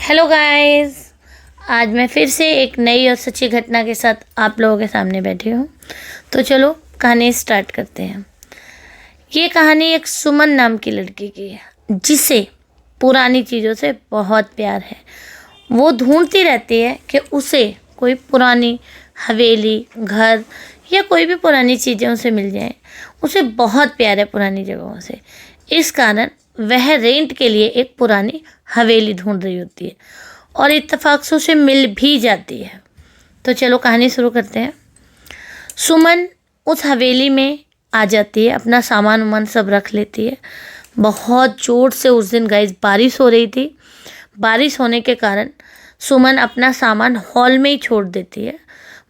Hello guys. आज मैं फिर से एक नई और सच्ची घटना के साथ आप लोगों के सामने बैठी हूँ। तो चलो कहानी स्टार्ट करते हैं। ये कहानी एक सुमन नाम की लड़की की है, जिसे पुरानी चीज़ों से बहुत प्यार है। वो ढूंढती रहती है कि उसे कोई पुरानी हवेली, घर या कोई भी पुरानी चीज़ें उसे मिल जाएं। उसे बहुत प्यार है पुरानी जगहों से। इस कारण वह रेंट के लिए एक पुरानी हवेली ढूंढ रही होती है और इत्तेफाक से उसे मिल भी जाती है। तो चलो कहानी शुरू करते हैं। सुमन उस हवेली में आ जाती है, अपना सामान वामान सब रख लेती है। बहुत ज़ोर से उस दिन गाइस बारिश हो रही थी। बारिश होने के कारण सुमन अपना सामान हॉल में ही छोड़ देती है।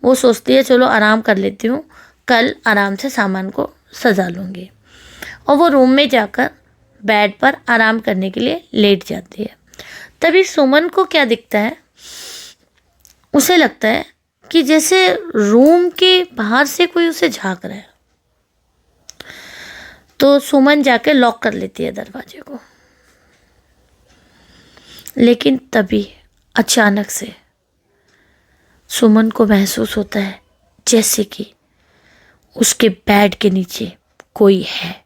वो सोचती है चलो आराम कर लेती हूँ, कल आराम से सामान को सजा लूँगी। और वो रूम में जाकर बेड पर आराम करने के लिए लेट जाती है। तभी सुमन को क्या दिखता है, उसे लगता है कि जैसे रूम के बाहर से कोई उसे झांक रहा है। तो सुमन जाके लॉक कर लेती है दरवाजे को। लेकिन तभी अचानक से सुमन को महसूस होता है जैसे कि उसके बेड के नीचे कोई है।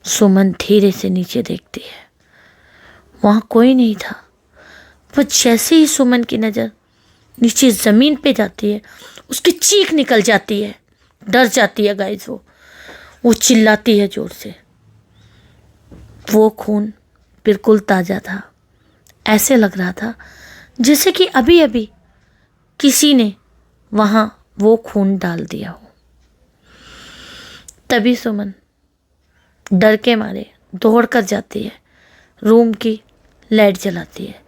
सुमन धीरे से नीचे देखती है, वहाँ कोई नहीं था। पर जैसे ही सुमन की नज़र नीचे ज़मीन पे जाती है, उसकी चीख निकल जाती है। डर जाती है गाइस। वो चिल्लाती है ज़ोर से। वो खून बिल्कुल ताज़ा था। ऐसे लग रहा था जैसे कि अभी अभी किसी ने वहाँ वो खून डाल दिया हो। तभी सुमन डर के मारे दौड़ कर जाती है, रूम की लाइट जलाती है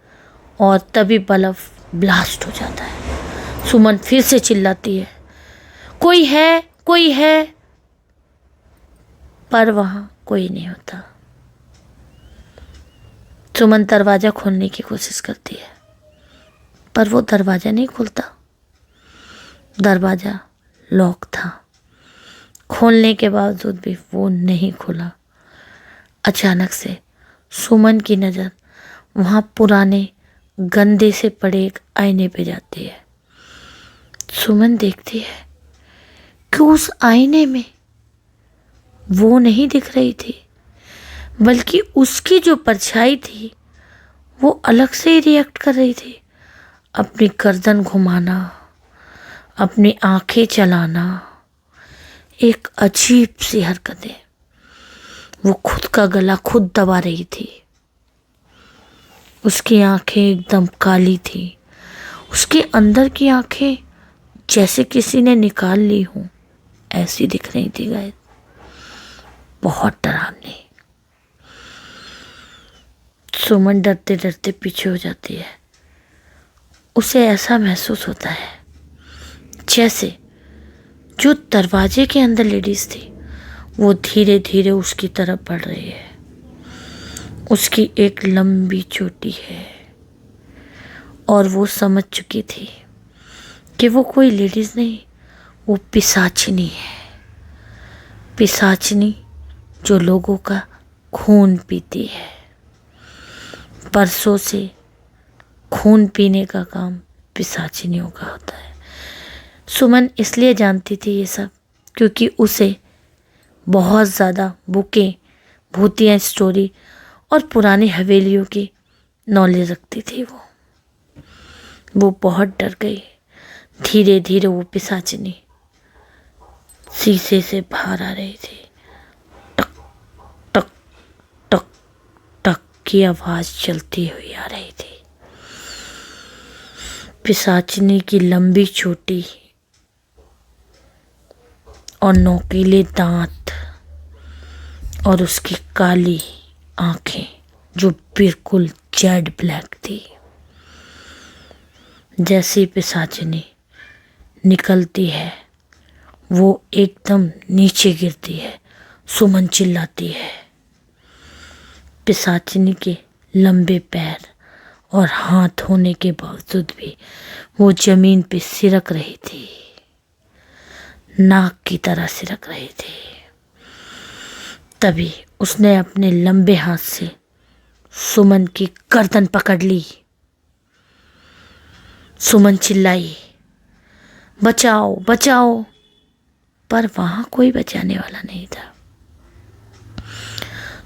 और तभी बल्ब ब्लास्ट हो जाता है। सुमन फिर से चिल्लाती है, कोई है, कोई है। पर वहाँ कोई नहीं होता। सुमन दरवाज़ा खोलने की कोशिश करती है, पर वो दरवाज़ा नहीं खुलता। दरवाज़ा लॉक था। खोलने के बावजूद भी वो नहीं खुला। अचानक से सुमन की नज़र वहाँ पुराने गंदे से पड़े एक आईने पे जाती है। सुमन देखती है कि उस आईने में वो नहीं दिख रही थी, बल्कि उसकी जो परछाई थी वो अलग से ही रिएक्ट कर रही थी। अपनी गर्दन घुमाना, अपनी आंखें चलाना, एक अजीब सी हरकतें। वो खुद का गला खुद दबा रही थी। उसकी आंखें एकदम काली थी। उसके अंदर की आंखें जैसे किसी ने निकाल ली हों, ऐसी दिख रही थी गाइस। बहुत डरावनी। सुमन डरते डरते पीछे हो जाती है। उसे ऐसा महसूस होता है जैसे जो दरवाजे के अंदर लेडीज थी वो धीरे धीरे उसकी तरफ बढ़ रही है। उसकी एक लंबी चोटी है और वो समझ चुकी थी कि वो कोई लेडीज नहीं, वो पिशाचिनी है। पिशाचिनी जो लोगों का खून पीती है। बरसों से खून पीने का काम पिशाचिनियों का होता है। सुमन इसलिए जानती थी ये सब क्योंकि उसे बहुत ज़्यादा बुकें, भूतिया स्टोरी और पुरानी हवेलियों की नॉलेज रखती थी। वो बहुत डर गई। धीरे धीरे वो पिशाचिनी शीशे से बाहर आ रही थी। टक टक टक टक की आवाज़ चलती हुई आ रही थी। पिशाचिनी की लंबी चोटी और नोकीले दांत और उसकी काली आंखें जो बिल्कुल जेड ब्लैक थी। जैसी पिशाचिनी निकलती है वो एकदम नीचे गिरती है। सुमन चिल्लाती है। पिशाचिनी के लंबे पैर और हाथ होने के बावजूद भी वो जमीन पे सिरक रही थी, नाक की तरह सिरक रही थी। तभी उसने अपने लंबे हाथ से सुमन की गर्दन पकड़ ली। सुमन चिल्लाई, बचाओ बचाओ, पर वहां कोई बचाने वाला नहीं था।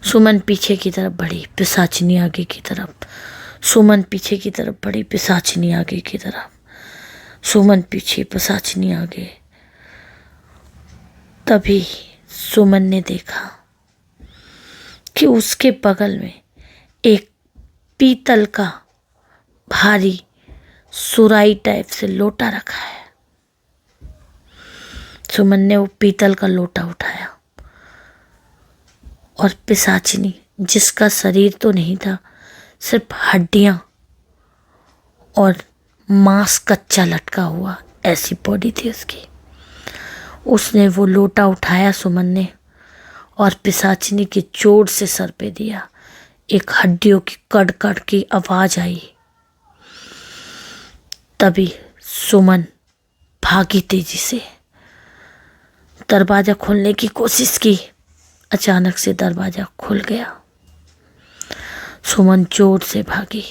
सुमन पीछे की तरफ बढ़ी, पिशाचिनी आगे की तरफ। सुमन पीछे की तरफ बढ़ी, पिशाचिनी आगे की तरफ। सुमन पीछे, पिशाचिनी आगे। तभी सुमन ने देखा कि उसके बगल में एक पीतल का भारी सुराही टाइप से लोटा रखा है। सुमन ने वो पीतल का लोटा उठाया और पिशाचिनी, जिसका शरीर तो नहीं था, सिर्फ हड्डियां और मांस कच्चा लटका हुआ, ऐसी बॉडी थी उसकी। उसने वो लोटा उठाया सुमन ने, और पिशाचिनी के चोट से सर पे दिया। एक हड्डियों की कड़ कड़ की आवाज आई। तभी सुमन भागी तेजी से, दरवाजा खोलने की कोशिश की। अचानक से दरवाजा खुल गया। सुमन जोर से भागी,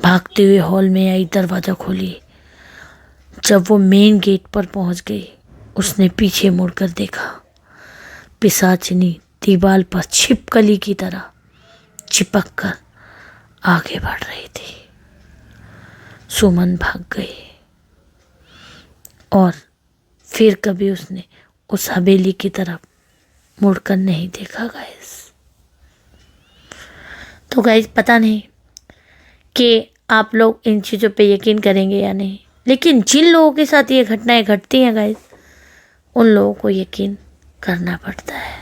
भागते हुए हॉल में आई, दरवाजा खोली। जब वो मेन गेट पर पहुंच गई, उसने पीछे मुड़कर देखा। पिशाचिनी दीवार पर छिपकली की तरह चिपक कर आगे बढ़ रही थी। सुमन भाग गई और फिर कभी उसने उस हवेली की तरफ मुड़कर नहीं देखा गाइस। तो गाइस, पता नहीं कि आप लोग इन चीज़ों पे यकीन करेंगे या नहीं, लेकिन जिन लोगों के साथ ये घटनाएं घटती हैं गाइस, उन लोगों को यकीन करना पड़ता है।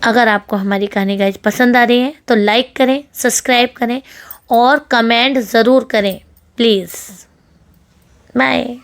अगर आपको हमारी कहानी गाइस पसंद आ रही है तो लाइक करें, सब्सक्राइब करें और कमेंट ज़रूर करें प्लीज़। बाय।